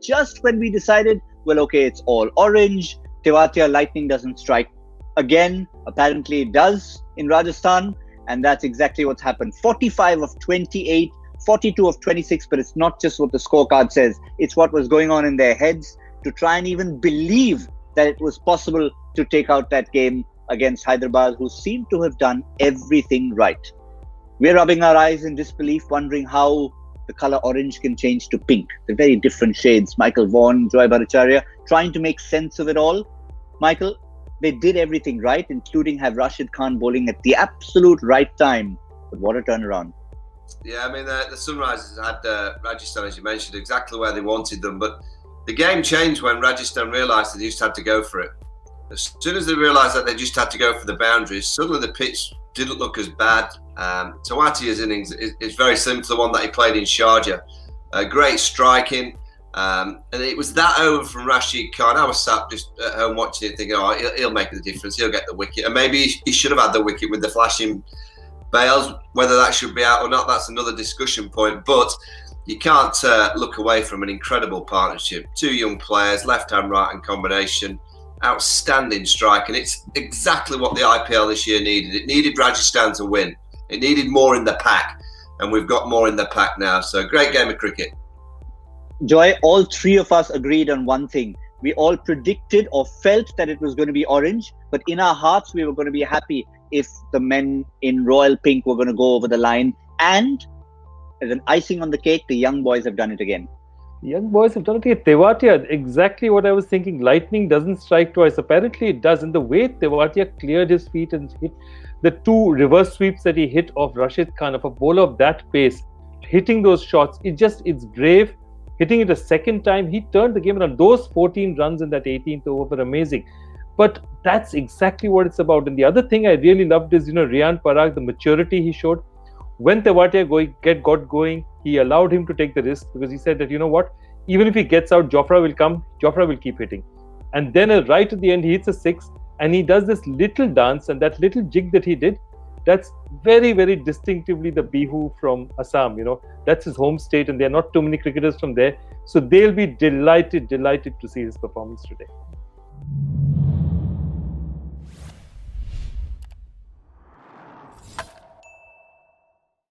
just when we decided, well, okay, it's all orange, Tewatia lightning doesn't strike again. Apparently it does in Rajasthan, and that's exactly what's happened. 45 of 28, 42 of 26, but it's not just what the scorecard says, it's what was going on in their heads to try and even believe that it was possible to take out that game against Hyderabad, who seemed to have done everything right. We're rubbing our eyes in disbelief, wondering how the color orange can change to pink. The very different shades. Michael, Vaughan, Joy Bhattacharjya, trying to make sense of it all. Michael, they did everything right, including have Rashid Khan bowling at the absolute right time. But what a turnaround. Yeah, I mean, the Sunrisers had Rajasthan, as you mentioned, exactly where they wanted them. But the game changed when Rajasthan realised that they just had to go for it. As soon as they realised that they just had to go for the boundaries, suddenly the pitch didn't look as bad. Tewatia's innings is very similar to the one that he played in Sharjah. Great striking. And it was that over from Rashid Khan. I was sat just at home watching it thinking, oh, he'll make the difference. He'll get the wicket. And maybe he should have had the wicket with the flashing bails. Whether that should be out or not, that's another discussion point. But you can't look away from an incredible partnership. Two young players, left-hand, right-hand combination. Outstanding strike, and it's exactly what the IPL this year needed. It needed Rajasthan to win. It needed more in the pack, and we've got more in the pack now. So great game of cricket. Joy, all three of us agreed on one thing. We all predicted or felt that it was going to be orange, but in our hearts we were going to be happy if the men in royal pink were going to go over the line. And as an icing on the cake, the young boys have done it again. Young boys have done it. Tewatia, exactly what I was thinking. Lightning doesn't strike twice. Apparently it does. And the way Tewatia cleared his feet and hit the two reverse sweeps that he hit off Rashid Khan, of a bowler of that pace, hitting those shots, it's brave. Hitting it a second time, he turned the game around. Those 14 runs in that 18th over were amazing. But that's exactly what it's about. And the other thing I really loved is, Riyan Parag, the maturity he showed. When Tewatia got going, he allowed him to take the risk because he said that, you know what, even if he gets out, Jofra will come, Jofra will keep hitting. And then right at the end, he hits a six and he does this little dance, and that little jig that he did, that's very, very distinctively the Bihu from Assam. That's his home state, and there are not too many cricketers from there. So they'll be delighted to see his performance today.